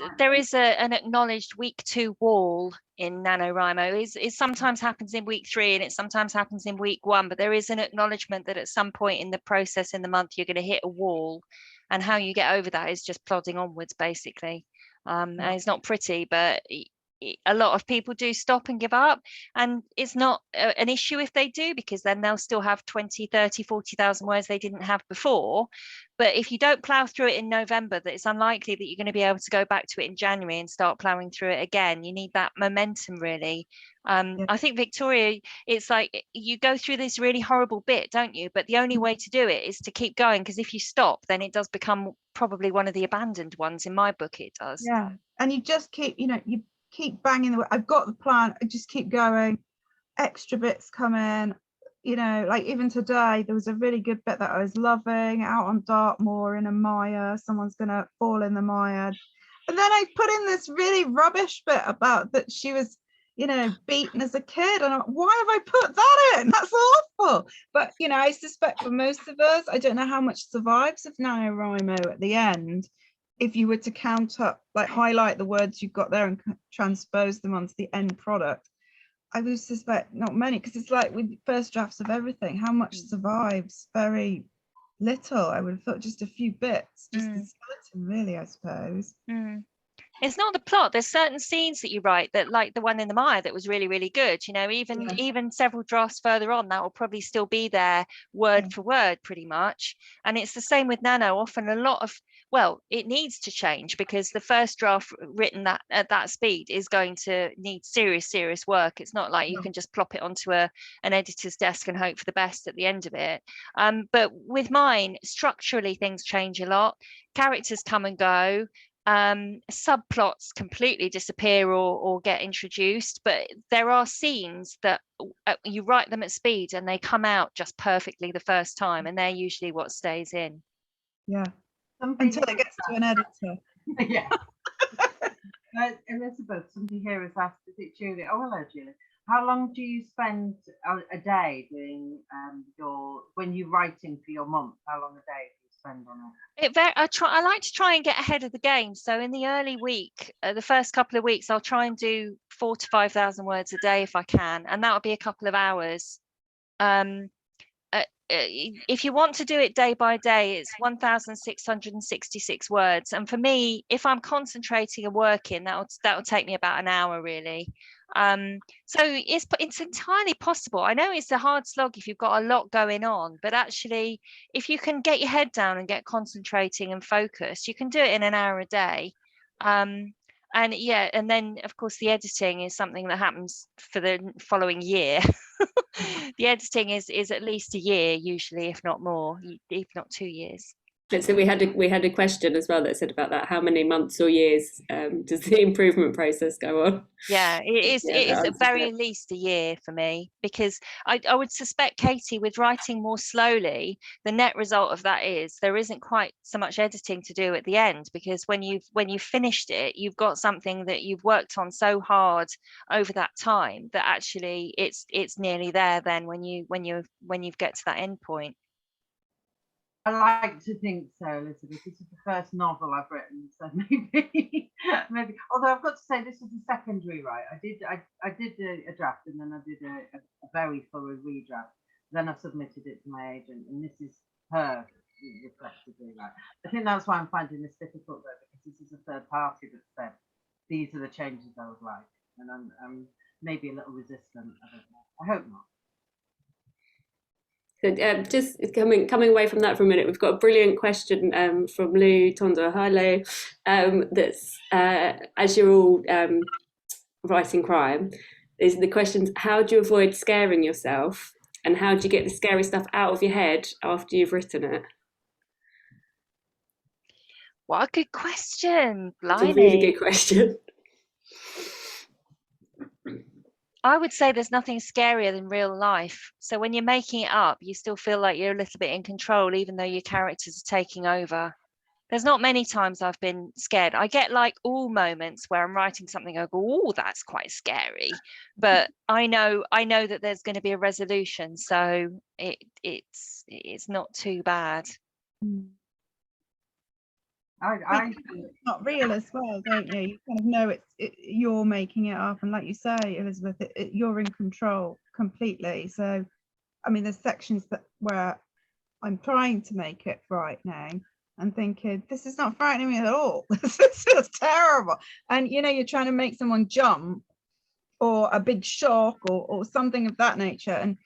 an acknowledged week 2 wall in NaNoWriMo. It sometimes happens in week 3 and it sometimes happens in week 1, but there is an acknowledgement that at some point in the process in the month you're going to hit a wall, and how you get over that is just plodding onwards, basically. And it's not pretty, but a lot of people do stop and give up, and it's not an issue if they do, because then they'll still have 20, 30, 40,000 words they didn't have before. But if you don't plow through it in November, that it's unlikely that you're going to be able to go back to it in January and start plowing through it again. You need that momentum, really. I think, Victoria, it's like you go through this really horrible bit, don't you? But the only way to do it is to keep going, because if you stop, then it does become probably one of the abandoned ones. In my book, it does. Yeah, and you just keep, you know, you keep banging the, I've got the plan, I just keep going, extra bits come in, you know, like even today there was a really good bit that I was loving, out on Dartmoor in a mire, someone's gonna fall in the mire, and then I put in this really rubbish bit about that she was, you know, beaten as a kid, and why have I put that in? That's awful. But you know, I suspect for most of us, I don't know how much survives of NaNoWriMo at the end. If you were to count up, like highlight the words you've got there and transpose them onto the end product, I would suspect not many, because it's like with first drafts of everything, how much survives? Very little. I would have thought just a few bits, just the skeleton, really, I suppose. It's not the plot. There's certain scenes that you write that, like the one in the mire, that was really, really good. You know, even several drafts further on, that will probably still be there word for word, pretty much. And it's the same with Nano. Often a lot of, well, it needs to change, because the first draft written at that speed is going to need serious work. It's not like you can just plop it onto an editor's desk and hope for the best at the end of it. But with mine, structurally things change a lot. Characters come and go. Subplots completely disappear or get introduced, but there are scenes that you write them at speed and they come out just perfectly the first time, and they're usually what stays in. Yeah, until it gets to an editor. Yeah. Elizabeth, somebody here has asked, is it Julie? Oh, hello, Julie. How long do you spend a day doing when you're writing for your month? How long a day do you spend on it? I like to try and get ahead of the game. So in the early week, the first couple of weeks, I'll try and do 4,000 to 5,000 words a day if I can, and that'll be a couple of hours. If you want to do it day by day, it's 1,666 words. And for me, if I'm concentrating and working, that'll take me about an hour, really. So it's entirely possible. I know it's a hard slog if you've got a lot going on, but actually, if you can get your head down and get concentrating and focused, you can do it in an hour a day. And yeah, and then of course the editing is something that happens for the following year. The editing is at least a year usually, if not more, if not 2 years. And so we had a question as well that said about that. How many months or years does the improvement process go on? Yeah, it is at very least a year for me, because I would suspect, Katy, with writing more slowly, the net result of that is there isn't quite so much editing to do at the end, because when you've finished it, you've got something that you've worked on so hard over that time that actually it's nearly there then when you get to that end point. I like to think so, Elizabeth. This is the first novel I've written, so maybe. Although I've got to say, this is a secondary write. I did a draft, and then I did a very thorough redraft. Then I submitted it to my agent, and this is her reflectively write. I think that's why I'm finding this difficult, though, because this is a third party that said these are the changes I would like, and I'm maybe a little resistant. I don't know. I hope not. So just coming away from that for a minute, we've got a brilliant question from Lou Tondo. Hi, Lou. That's as you're all writing crime, is the questions: how do you avoid scaring yourself, and how do you get the scary stuff out of your head after you've written it? What a good question, Blimey. It's a really good question. I would say there's nothing scarier than real life. So when you're making it up, you still feel like you're a little bit in control, even though your characters are taking over. There's not many times I've been scared. I get like all moments where I'm writing something, I go, oh, that's quite scary. But I know that there's going to be a resolution. So it's not too bad. It's not real as well, don't you? You kind of know you're making it up, and like you say, Elizabeth, you're in control completely. So, I mean, there's sections where I'm trying to make it right now and thinking, this is not frightening me at all. This is just terrible. And you're trying to make someone jump, or a big shock, or something of that nature, and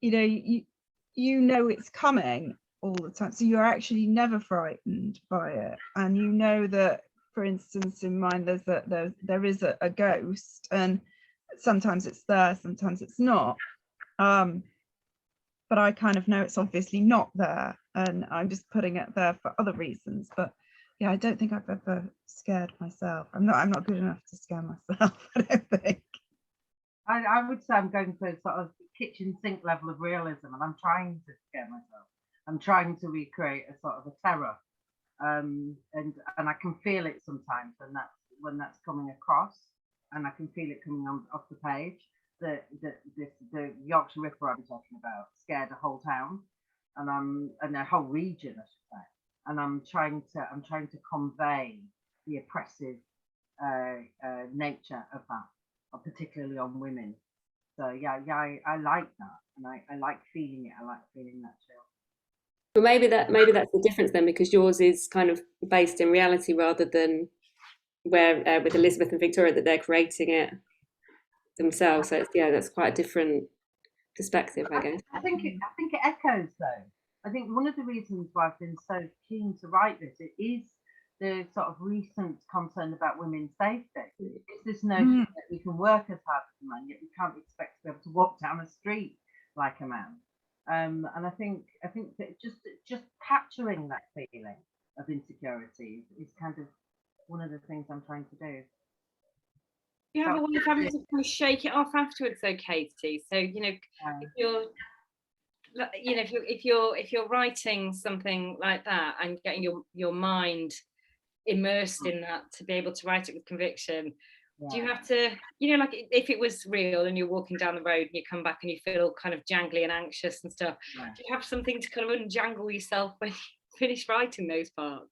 you know it's coming all the time, so you're actually never frightened by it, and that, for instance, in mine there is a ghost, and sometimes it's there, sometimes it's not, but I kind of know it's obviously not there, and I'm just putting it there for other reasons. But yeah, I don't think I've ever scared myself. I'm not good enough to scare myself, I don't think. I would say I'm going for a sort of kitchen sink level of realism, and I'm trying to scare myself. I'm trying to recreate a sort of a terror, and I can feel it sometimes when that's coming across, and I can feel it coming off the page. The Yorkshire Ripper I'm talking about scared a whole town, and a whole region, I should say. And I'm trying to convey the oppressive nature of that, particularly on women. So yeah, I like that, and I like feeling it. I like feeling that chill. But maybe that's the difference then, because yours is kind of based in reality rather than where with Elizabeth and Victoria that they're creating it themselves. So that's quite a different perspective, I guess. I think it echoes though. I think one of the reasons why I've been so keen to write this, it is the sort of recent concern about women's safety. It's this notion that we can work as hard as a man, yet we can't expect to be able to walk down a street like a man. And I think that just capturing that feeling of insecurity is kind of one of the things I'm trying to do. You have a way of having to kind of shake it off afterwards, though, Katy. So if you're writing something like that and getting your mind immersed in that to be able to write it with conviction. Do you Yeah. have to, you know, like if it was real and you're walking down the road and you come back and you feel kind of jangly and anxious and stuff, Yeah. do you have something to kind of unjangle yourself when you finish writing those parts?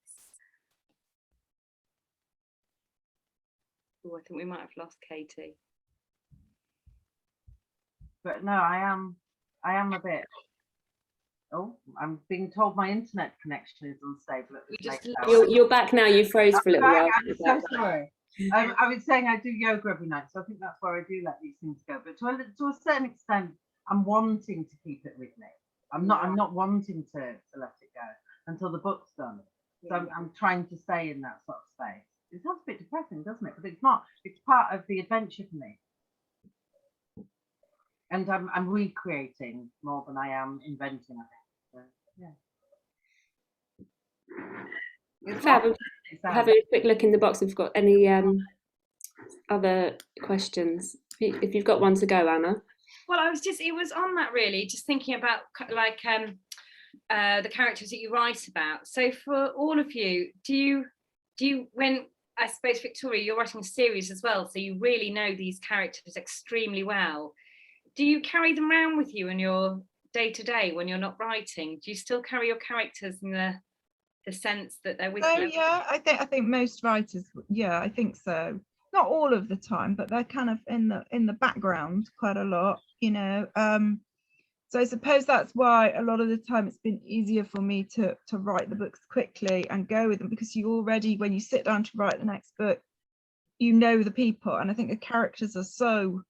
Oh, I think we might have lost Katy. But no, I am a bit. Oh, I'm being told my internet connection is unstable at this late hour. You're back now. You froze for a little while. I'm so sorry. I was saying I do yoga every night, so I think that's where I do let these things go. But to a certain extent, I'm wanting to keep it with me. I'm not wanting to let it go until the book's done. So I'm trying to stay in that sort of space. It sounds a bit depressing, doesn't it? But it's not. It's part of the adventure for me. And I'm recreating more than I am inventing, I think. So, yeah. Have a quick look in the box if you've got any other questions. If you've got one to go, Anna. Well, it was on that really, just thinking about like the characters that you write about. So for all of you, do you when, I suppose, Victoria, you're writing a series as well, so you really know these characters extremely well. Do you carry them around with you in your day-to-day when you're not writing? Do you still carry your characters in the sense that they're with you? Yeah, I think most writers, yeah, I think so. Not all of the time, but they're kind of in the background quite a lot, you know. So I suppose that's why a lot of the time it's been easier for me to write the books quickly and go with them, because you already, when you sit down to write the next book, you know the people, and I think the characters are so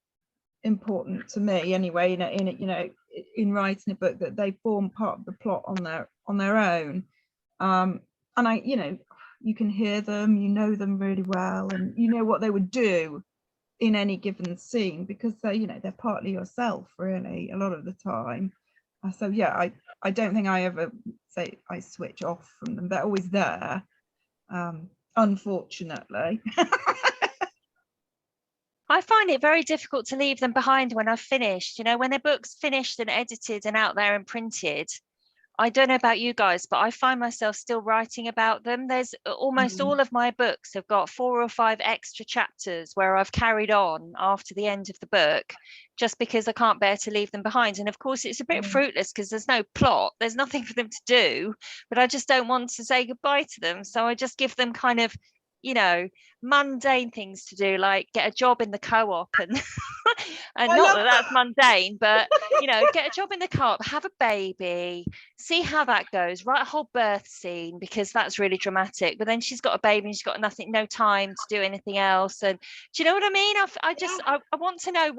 important to me anyway, in writing a book, that they form part of the plot on their own. And you can hear them, you know them really well, and you know what they would do in any given scene, because they're partly yourself really a lot of the time. So yeah, I don't think I ever say I switch off from them. They're always there, unfortunately. I find it very difficult to leave them behind when I've finished. When a book's finished and edited and out there and printed, I don't know about you guys, but I find myself still writing about them. There's almost all of my books have got 4 or 5 extra chapters where I've carried on after the end of the book, just because I can't bear to leave them behind. And of course, it's a bit fruitless because there's no plot. There's nothing for them to do, but I just don't want to say goodbye to them. So I just give them kind of, mundane things to do, like get a job in the co-op and and not that that's mundane, but get a job in the co-op, have a baby, see how that goes, write a whole birth scene, because that's really dramatic. But then she's got a baby and she's got no time to do anything else. And do you know what I mean? I want to know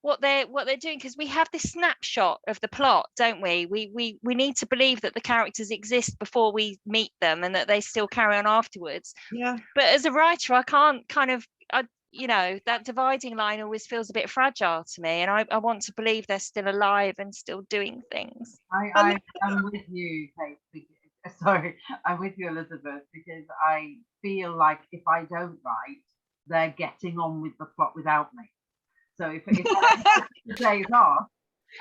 what they're doing, because we have this snapshot of the plot, don't we? We need to believe that the characters exist before we meet them and that they still carry on afterwards. Yeah. But as a writer, I can't that dividing line always feels a bit fragile to me, and I want to believe they're still alive and still doing things. I'm with you, Kate. Sorry, I'm with you, Elizabeth, because I feel like if I don't write, they're getting on with the plot without me. So if I have the days off,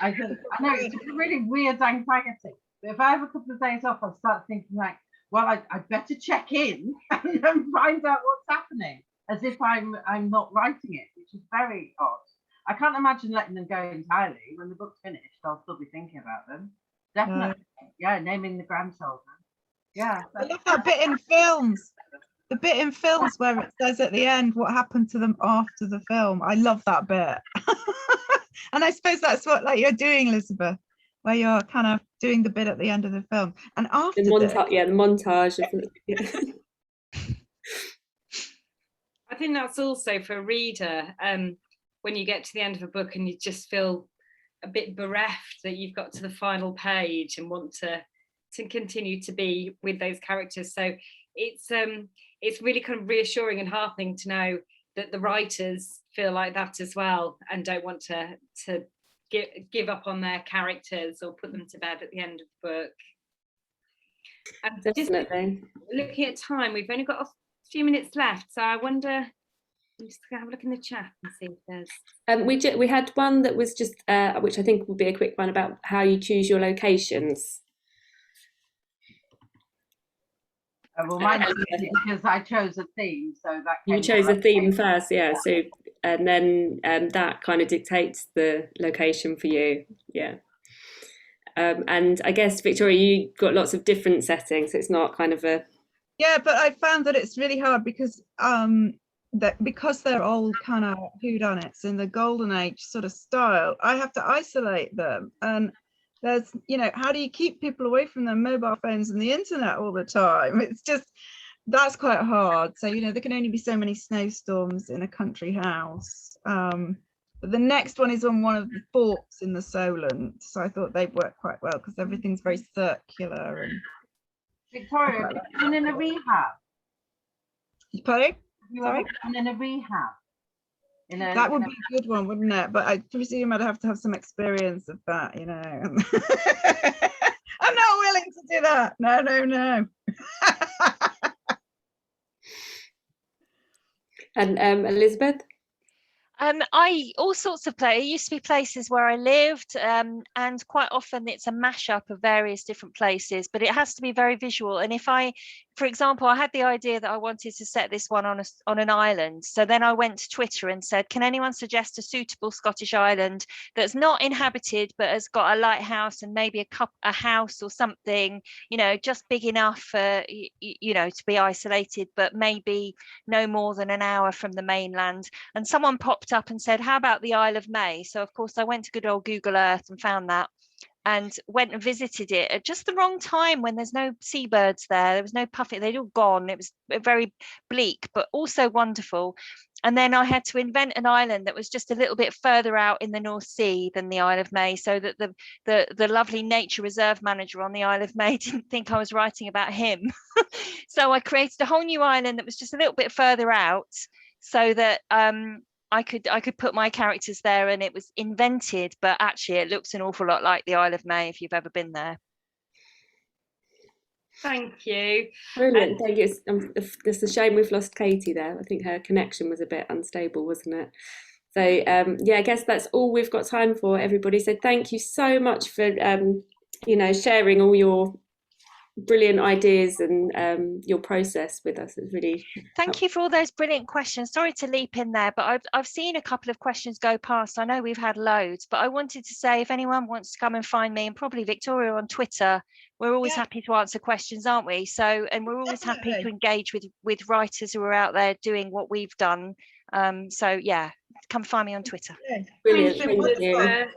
I know it's a really weird anxiety, but if I have a couple of days off, I'll start thinking like, well, I'd better check in and find out what's happening, as if I'm not writing it, which is very odd. I can't imagine letting them go entirely. When the book's finished, I'll still be thinking about them. Definitely. Yeah, naming the grandchildren. Yeah. I love that bit in films. The bit in films where it says at the end what happened to them after the film. I love that bit. And I suppose that's what you're doing, Elizabeth, where you're kind of doing the bit at the end of the film. And after the montage of I think that's also for a reader, when you get to the end of a book and you just feel a bit bereft that you've got to the final page and want to continue to be with those characters. So it's really kind of reassuring and heartening to know that the writers feel like that as well and don't want to give up on their characters or put them to bed at the end of the book. And definitely. Looking at time, we've only got a few minutes left, so I wonder, I'm just gonna have a look in the chat and see if there's we had one that was just which I think will be a quick one, about how you choose your locations. Well, mine is easy because I chose a theme, so that You chose a theme first, yeah. So, and then that kind of dictates the location for you, yeah. And I guess, Victoria, you got lots of different settings, so it's not kind of a... Yeah, but I found that it's really hard because they're old kind of whodunits in the golden age sort of style, I have to isolate them. And there's, how do you keep people away from their mobile phones and the internet all the time? It's just, that's quite hard. So, there can only be so many snowstorms in a country house. But the next one is on one of the forts in the Solent. So I thought they'd work quite well because everything's very circular. And Victoria, have you been in a rehab? Sorry? Have you ever been in a rehab? That would be a good one, wouldn't it? But I presume I'd have to have some experience of that, I'm not willing to do that. No. And Elizabeth? All sorts of places. It used to be places where I lived, and quite often it's a mashup of various different places, but it has to be very visual. And for example, I had the idea that I wanted to set this one on an island. So then I went to Twitter and said, can anyone suggest a suitable Scottish island that's not inhabited, but has got a lighthouse and maybe a house or something, just big enough for, to be isolated, but maybe no more than an hour from the mainland. And someone popped up and said, how about the Isle of May? So of course I went to good old Google Earth and found that, and went and visited it at just the wrong time when there's no seabirds there. There was no puffin, they'd all gone. It was very bleak, but also wonderful. And then I had to invent an island that was just a little bit further out in the North Sea than the Isle of May, so that the lovely nature reserve manager on the Isle of May didn't think I was writing about him. So I created a whole new island that was just a little bit further out, so that I could put my characters there, and it was invented, but actually it looks an awful lot like the Isle of May if you've ever been there. Thank you. Brilliant, thank you. It's a shame we've lost Katy there. I think her connection was a bit unstable, wasn't it? So yeah, I guess that's all we've got time for, everybody. So thank you so much for sharing all your brilliant ideas and your process with us. It's really thank you for all those brilliant questions. Sorry to leap in there, but I've seen a couple of questions go past. I know we've had loads, but I wanted to say, if anyone wants to come and find me, and probably Victoria on Twitter, we're always happy to answer questions, aren't we? So, and we're always happy to engage with writers who are out there doing what we've done. So yeah, come find me on Twitter. brilliant. Thank you,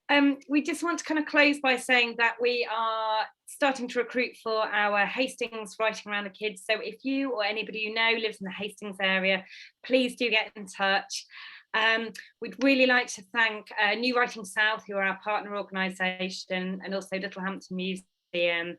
Thank you. We just want to kind of close by saying that we are starting to recruit for our Hastings Writing Around the Kids. So if you or anybody you know lives in the Hastings area, please do get in touch. We'd really like to thank New Writing South, who are our partner organisation, and also Littlehampton Museum.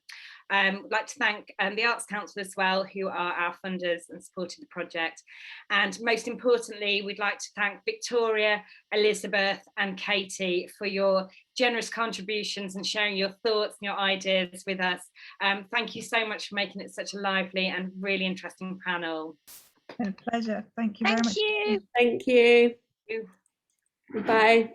I'd like to thank the Arts Council as well, who are our funders and supported the project. And most importantly, we'd like to thank Victoria, Elizabeth and Katy for your generous contributions and sharing your thoughts and your ideas with us. Thank you so much for making it such a lively and really interesting panel. A pleasure. Thank you very much. Thank you. Thank you. Bye.